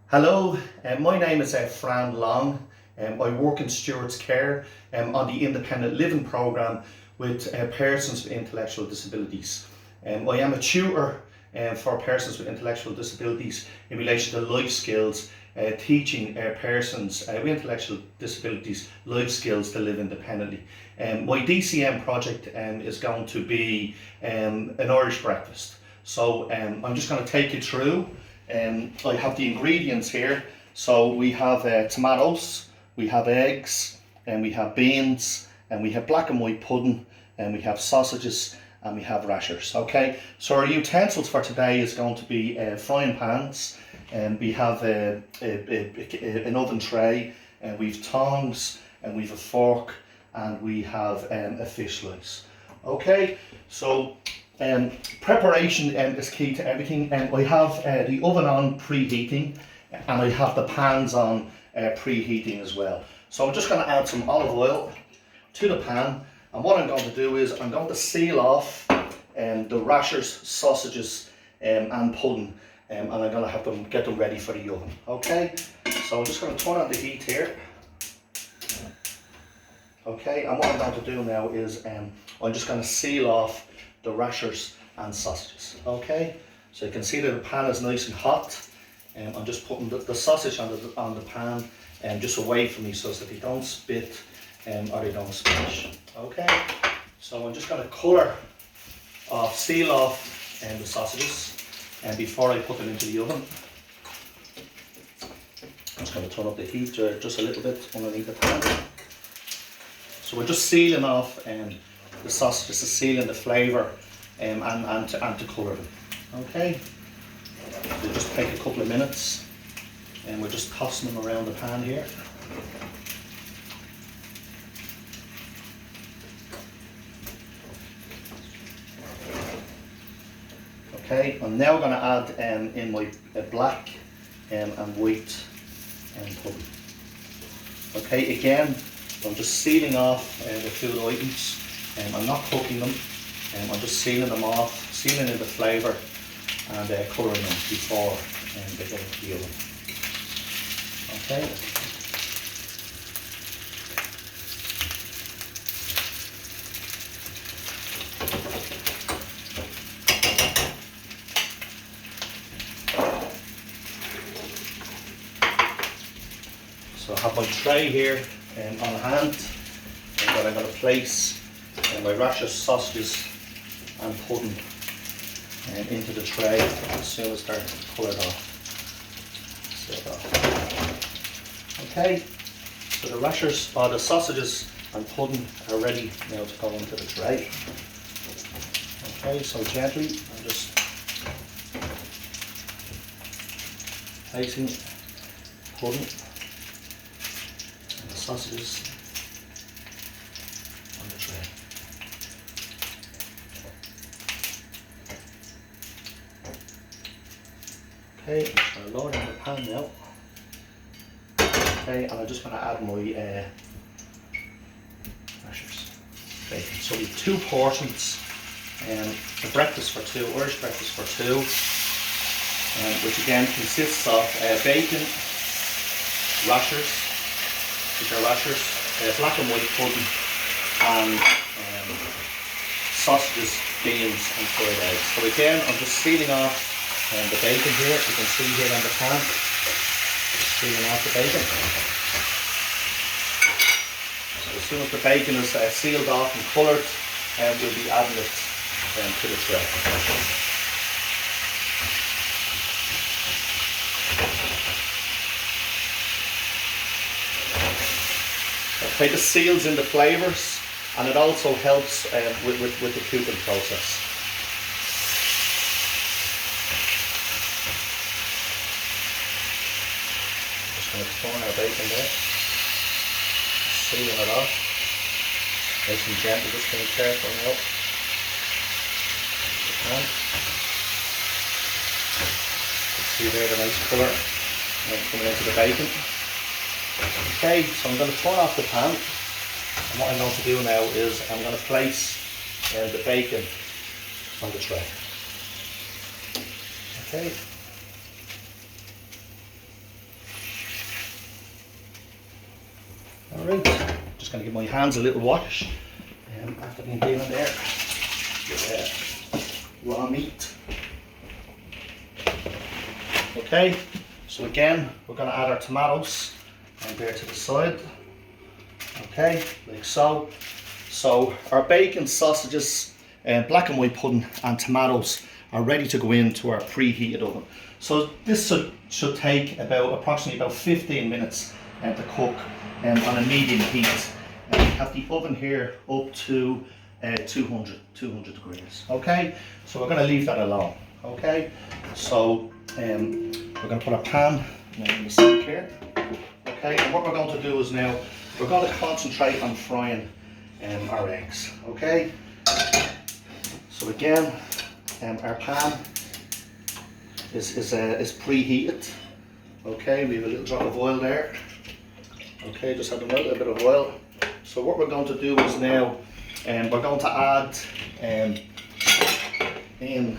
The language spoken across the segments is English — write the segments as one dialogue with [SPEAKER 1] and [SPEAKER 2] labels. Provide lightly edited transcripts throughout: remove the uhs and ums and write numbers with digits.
[SPEAKER 1] Hello, my name is Fran Long. I work in Stewards Care on the independent living programme with persons with intellectual disabilities. I am a tutor for persons with intellectual disabilities in relation to life skills, teaching persons with intellectual disabilities life skills to live independently. My DCM project is going to be an Irish breakfast. So I'm just going to take you through. I have the ingredients here. So we have tomatoes, we have eggs, and we have beans, and we have black and white pudding, and we have sausages, and we have rashers. Okay, so our utensils for today is going to be frying pans, and we have an oven tray, and we've tongs, and we've a fork, and we have a fish slice. Okay, so preparation is key to everything. I have the oven on preheating, and I have the pans on preheating as well. So I'm just going to add some olive oil to the pan, and what I'm going to do is I'm going to seal off the rashers, sausages, and pudding, and I'm going to have them get them ready for the oven. Okay, so I'm just going to turn on the heat here. Okay, and what I'm going to do now is I'm just going to seal off the rashers and sausages. Okay, so you can see that the pan is nice and hot. I'm just putting the sausage on the pan just away from me so that they don't spit or they don't splash. Okay, so I'm just going to seal off the sausages before I put them into the oven. I'm just going to turn up the heat just a little bit underneath the pan. So we're just sealing off the sausages, to sealing the flavour and to colour them. Okay, so just take a couple of minutes and we're just tossing them around the pan here. Okay, I'm now going to add in my black and white pudding. Okay, again, I'm just sealing off the food items. I'm not cooking them, I'm just sealing them off, sealing in the flavour and colouring them before they go into the oven. Okay. So I have my tray here on hand, that I'm going to place my rashers, sausages and pudding into the tray as soon as they're coloured off. Okay, so the rashers, or the sausages and pudding are ready now to go into the tray. Okay, so gently I'm just placing pudding and the sausages on the tray. Okay, so I'm lowering the pan now. Okay, and I'm just going to add my rashers. Okay, so we have two portions, a breakfast for two, Irish breakfast for two, which again consists of bacon, rashers, which are rashers, black and white pudding, and sausages, beans and fried eggs. So again, I'm just sealing off the bacon here. You can see here on the pan, just sealing off the bacon. So as soon as the bacon is sealed off and coloured, we'll be adding it to the tray. Okay, this seals in the flavours and it also helps with the cooking process. Just going to turn our bacon there, sealing it off, nice and gently, just being careful now. See there the nice colour coming into the bacon. Okay, so I'm going to turn off the pan, and what I'm going to do now is I'm going to place the bacon on the tray. Okay. Right, just going to give my hands a little wash after being dealing there with raw meat. Okay, so again, we're going to add our tomatoes and there to the side. Okay, like so. So our bacon, sausages, black and white pudding and tomatoes are ready to go into our preheated oven. So this should take approximately about 15 minutes to cook on a medium heat. And we have the oven here up to 200 degrees. Okay, so we're going to leave that alone. Okay, so we're going to put our pan in the sink here. Okay, and what we're going to do is now we're going to concentrate on frying our eggs. Okay, so again, our pan is preheated. Okay, we have a little drop of oil there. Okay, just add a little bit of oil. So what we're going to do is now we're going to add in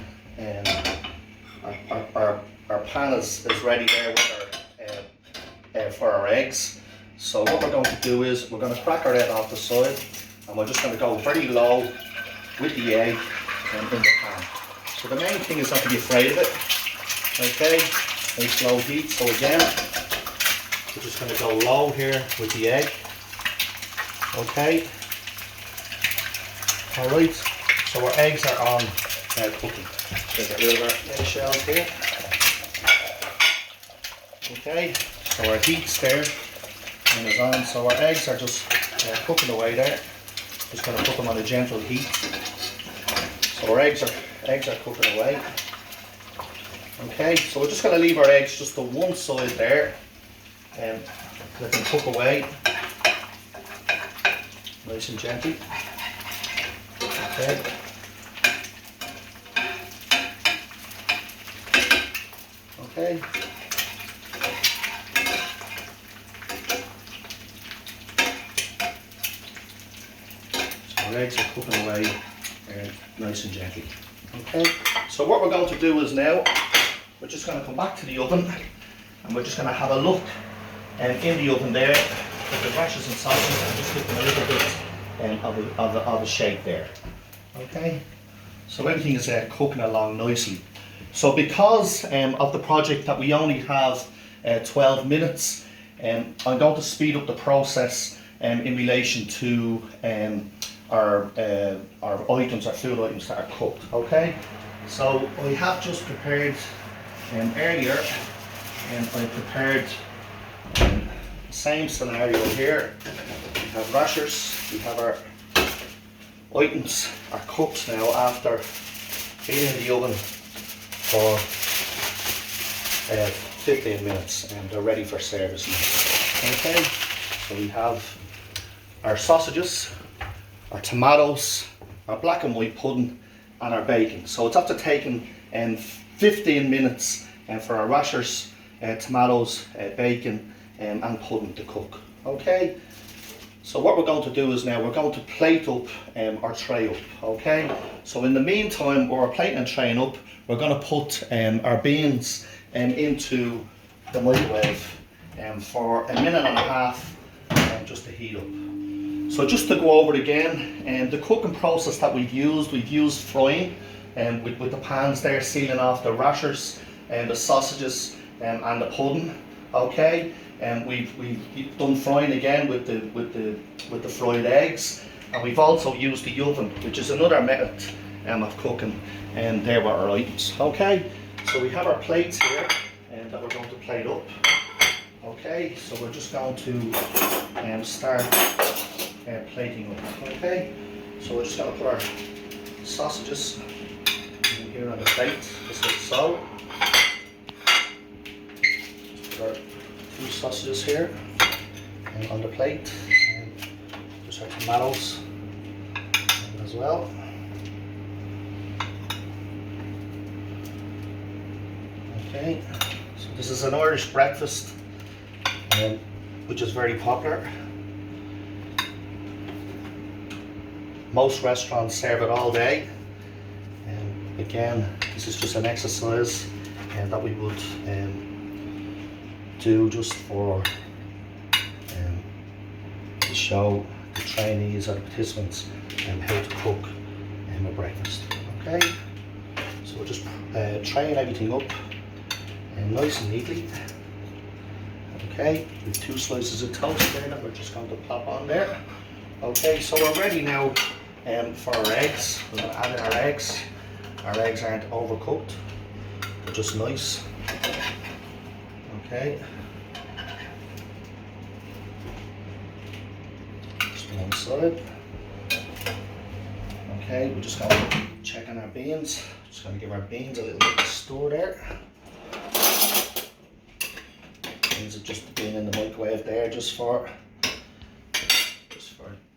[SPEAKER 1] our pan is ready there with for our eggs. So what we're going to do is we're going to crack our egg off the side, and we're just going to go very low with the egg in the pan. So the main thing is not to be afraid of it. Okay, nice low heat. So again, we're just going to go low here with the egg. Okay. Alright, so our eggs are on cooking. Let's get rid of our eggshells here. Okay, so our heat's there and is on. So our eggs are just cooking away there. Just going to put them on a gentle heat. So our eggs are cooking away. Okay, so we're just going to leave our eggs just to one side there and let them cook away. Nice and gently. Okay. Okay. So our eggs are cooking away nice and gently. Okay. So what we're going to do is now we're just going to come back to the oven and we're just going to have a look in the oven there at the rashers and sausages and just give them a little bit of a shake there. Okay, so everything is cooking along nicely. So because of the project that we only have 12 minutes, I'm going to speed up the process in relation to our items, our food items that are cooked. Okay, so I have just prepared earlier, and I prepared the same scenario here. We have rashers, we have our items are cooked now after being in the oven for 15 minutes and they're ready for service now. Okay, so we have our sausages, our tomatoes, our black and white pudding and our bacon. So it's after taking 15 minutes for our rashers, tomatoes, bacon and pudding to cook. Okay, so what we're going to do is now we're going to plate up our tray up. Okay, so in the meantime while we're plating and traying up, we're going to put our beans into the microwave for a minute and a half just to heat up. So just to go over it again, the cooking process that we've used frying with the pans there sealing off the rashers and the sausages and the pudding. Okay, and we've done frying again with the fried eggs, and we've also used the oven, which is another method of cooking, and there were our items. Okay, so we have our plates here that we're going to plate up. Okay, so we're just going to start plating up. Okay, so we're just going to put our sausages in here on the plate, just like so. Just put our 2 sausages here on the plate, and just our tomatoes as well. Okay, so this is an Irish breakfast, which is very popular. Most restaurants serve it all day. Again, this is just an exercise that we would do just for show the trainees or the participants how to cook a breakfast. Okay, so we'll just train everything up nice and neatly. Okay, with 2 slices of toast there that we're just going to plop on there. Okay, so we're ready now for our eggs. We're going to add in our eggs. Our eggs aren't overcooked, they're just nice. Okay. Just one side. Okay, we're just going to check on our beans. Just going to give our beans a little bit of stir there. Beans have just been in the microwave there just for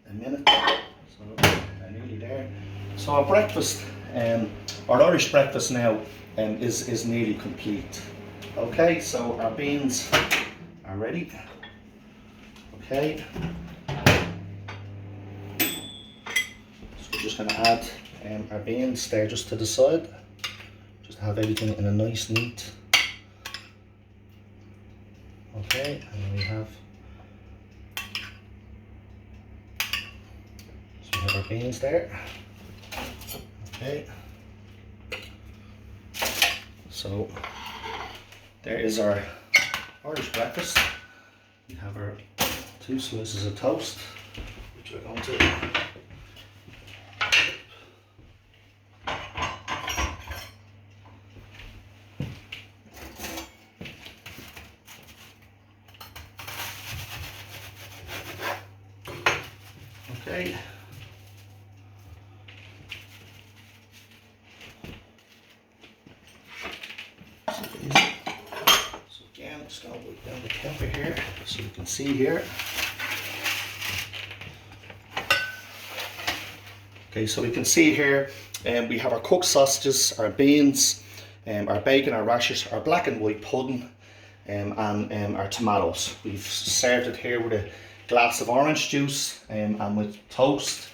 [SPEAKER 1] a minute. So they're nearly there. So our breakfast, our Irish breakfast now is nearly complete. Okay, so our beans are ready. Okay. So we're just going to add our beans there just to the side. Just to have everything in a nice neat. Okay, and then we have our beans there. Okay. So there is our Irish breakfast. We have our 2 slices of toast, which we're going to okay. So again, I'm just going to put down the temper here so you can see here. Okay, so we can see here we have our cooked sausages, our beans, our bacon, our rashers, our black and white pudding, and our tomatoes. We've served it here with a glass of orange juice and with toast.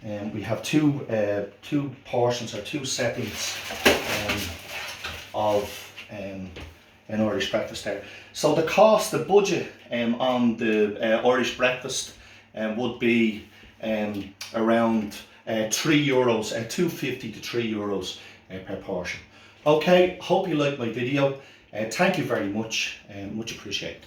[SPEAKER 1] We have two portions or 2 settings of an Irish breakfast there. So the cost, the budget on the Irish breakfast would be around €3, €2.50 to €3 per portion. Okay, hope you liked my video. Thank you very much, much appreciated.